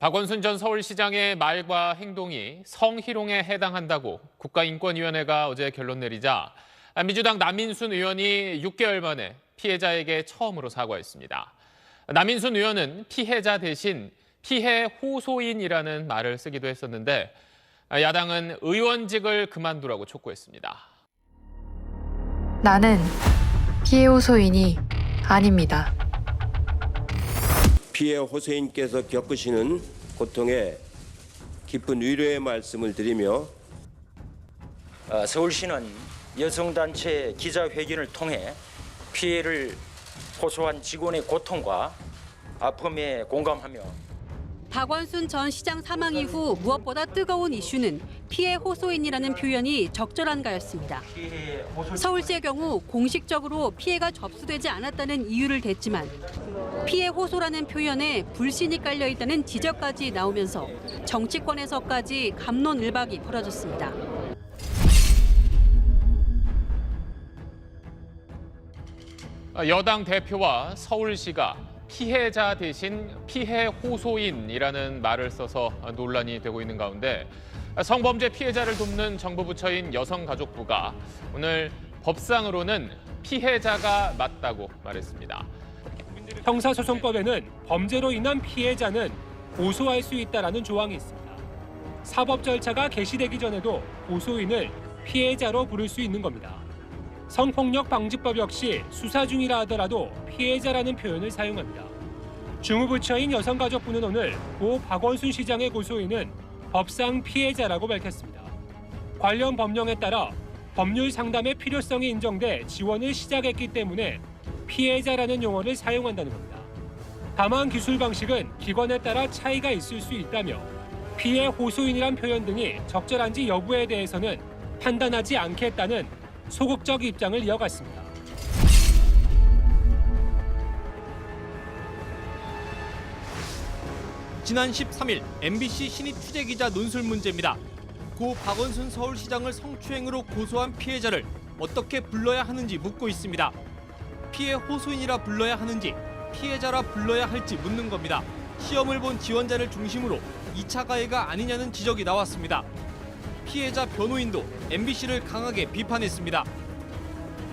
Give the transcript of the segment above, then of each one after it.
박원순 전 서울시장의 말과 행동이 성희롱에 해당한다고 국가인권위원회가 어제 결론 내리자 민주당 남인순 의원이 6개월 만에 피해자에게 처음으로 사과했습니다. 남인순 의원은 피해자 대신 피해 호소인이라는 말을 쓰기도 했었는데 야당은 의원직을 그만두라고 촉구했습니다. 나는 피해 호소인이 아닙니다. 피해 호소인께서 겪으시는 고통에 깊은 위로의 말씀을 드리며 서울시는 여성단체 기자회견을 통해 피해를 호소한 직원의 고통과 아픔에 공감하며 박원순 전 시장 사망 이후 무엇보다 뜨거운 이슈는 피해 호소인이라는 표현이 적절한가였습니다. 서울시의 경우 공식적으로 피해가 접수되지 않았다는 이유를 댔지만 피해 호소라는 표현에 불신이 깔려 있다는 지적까지 나오면서 정치권에서까지 갑론을박이 벌어졌습니다. 여당 대표와 서울시가 피해자 대신 피해 호소인이라는 말을 써서 논란이 되고 있는 가운데 성범죄 피해자를 돕는 정부 부처인 여성가족부가 오늘 법상으로는 피해자가 맞다고 말했습니다. 형사소송법에는 범죄로 인한 피해자는 고소할 수 있다는 조항이 있습니다. 사법 절차가 개시되기 전에도 고소인을 피해자로 부를 수 있는 겁니다. 성폭력 방지법 역시 수사 중이라 하더라도 피해자라는 표현을 사용합니다. 주무부처인 여성가족부는 오늘 고 박원순 시장의 고소인은 법상 피해자라고 밝혔습니다. 관련 법령에 따라 법률 상담의 필요성이 인정돼 지원을 시작했기 때문에 피해자라는 용어를 사용한다는 겁니다. 다만 기술 방식은 기관에 따라 차이가 있을 수 있다며 피해 호소인이란 표현 등이 적절한지 여부에 대해서는 판단하지 않겠다는 소극적 입장을 이어갔습니다. 지난 13일 MBC 신입 취재기자 논술 문제입니다. 고 박원순 서울시장을 성추행으로 고소한 피해자를 어떻게 불러야 하는지 묻고 있습니다. 피해 호소인이라 불러야 하는지 피해자라 불러야 할지 묻는 겁니다. 시험을 본 지원자를 중심으로 2차 가해가 아니냐는 지적이 나왔습니다. 피해자 변호인도 MBC를 강하게 비판했습니다.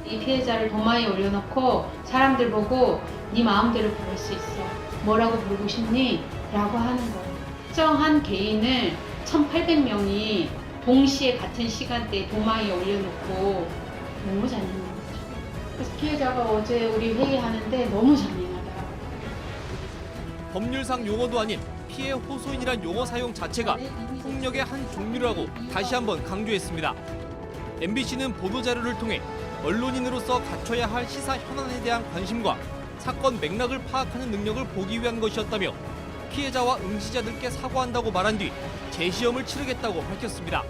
이 피해자를 도마에 올려놓고 사람들 보고 네 마음대로 부를 수 있어. 뭐라고 부르고 싶니? 라고 하는 거예요. 특정한 개인을 1,800명이 동시에 같은 시간대에 도마에 올려놓고 너무 잔인한 거죠. 그래서 피해자가 어제 우리 회의하는데 너무 잔인하더라고요. 법률상 용어도 아닌 피해 호소인이란 용어 사용 자체가 폭력의 한 종류라고 다시 한번 강조했습니다. MBC는 보도자료를 통해 언론인으로서 갖춰야 할 시사 현안에 대한 관심과 사건 맥락을 파악하는 능력을 보기 위한 것이었다며 피해자와 응시자들께 사과한다고 말한 뒤 재시험을 치르겠다고 밝혔습니다.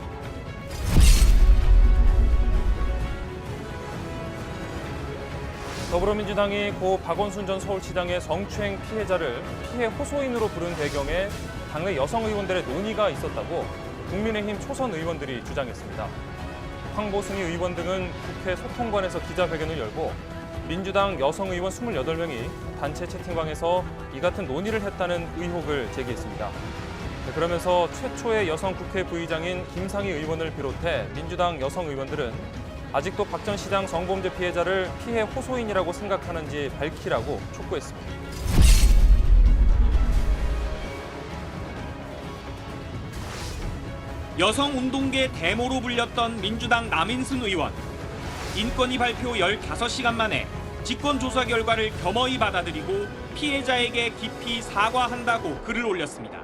더불어민주당이 고 박원순 전 서울시장의 성추행 피해자를 피해 호소인으로 부른 배경에 당내 여성 의원들의 논의가 있었다고 국민의힘 초선 의원들이 주장했습니다. 황보승희 의원 등은 국회 소통관에서 기자회견을 열고 민주당 여성 의원 28명이 단체 채팅방에서 이 같은 논의를 했다는 의혹을 제기했습니다. 그러면서 최초의 여성 국회 부의장인 김상희 의원을 비롯해 민주당 여성 의원들은 아직도 박 전 시장 성범죄 피해자를 피해 호소인이라고 생각하는지 밝히라고 촉구했습니다. 여성운동계 대모로 불렸던 민주당 남인순 의원. 인권위 발표 15시간 만에 직권 조사 결과를 겸허히 받아들이고 피해자에게 깊이 사과한다고 글을 올렸습니다.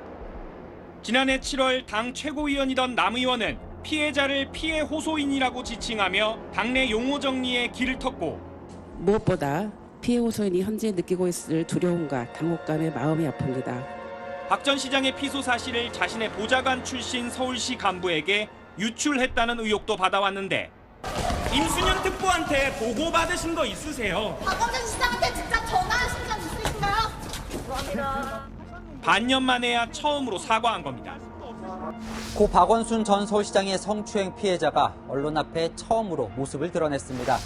지난해 7월 당 최고위원이던 남 의원은 피해자를 피해 호소인이라고 지칭하며 당내 용어 정리에 길을 텄고 무엇보다 피해 호소인이 현재 느끼고 있을 두려움과 당혹감에 마음이 아픕니다. 박 전 시장의 피소 사실을 자신의 보좌관 출신 서울시 간부에게 유출했다는 의혹도 받아왔는데 임순현 특보한테 보고받으신 거 있으세요? 박원순 시장한테 직접 전화하신 적 있으신가요? 반년 만에야 처음으로 사과한 겁니다. 고 박원순 전 서울시장의 성추행 피해자가 언론 앞에 처음으로 모습을 드러냈습니다.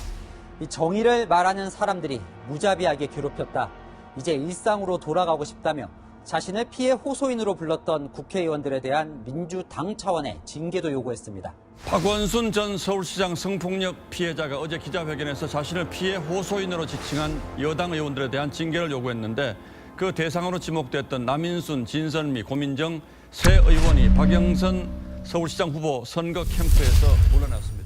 이 정의를 말하는 사람들이 무자비하게 괴롭혔다. 이제 일상으로 돌아가고 싶다며 자신을 피해 호소인으로 불렀던 국회의원들에 대한 민주당 차원의 징계도 요구했습니다. 박원순 전 서울시장 성폭력 피해자가 어제 기자회견에서 자신을 피해 호소인으로 지칭한 여당 의원들에 대한 징계를 요구했는데 그 대상으로 지목됐던 남인순, 진선미, 고민정 세 의원이 박영선 서울시장 후보 선거 캠프에서 물러났습니다.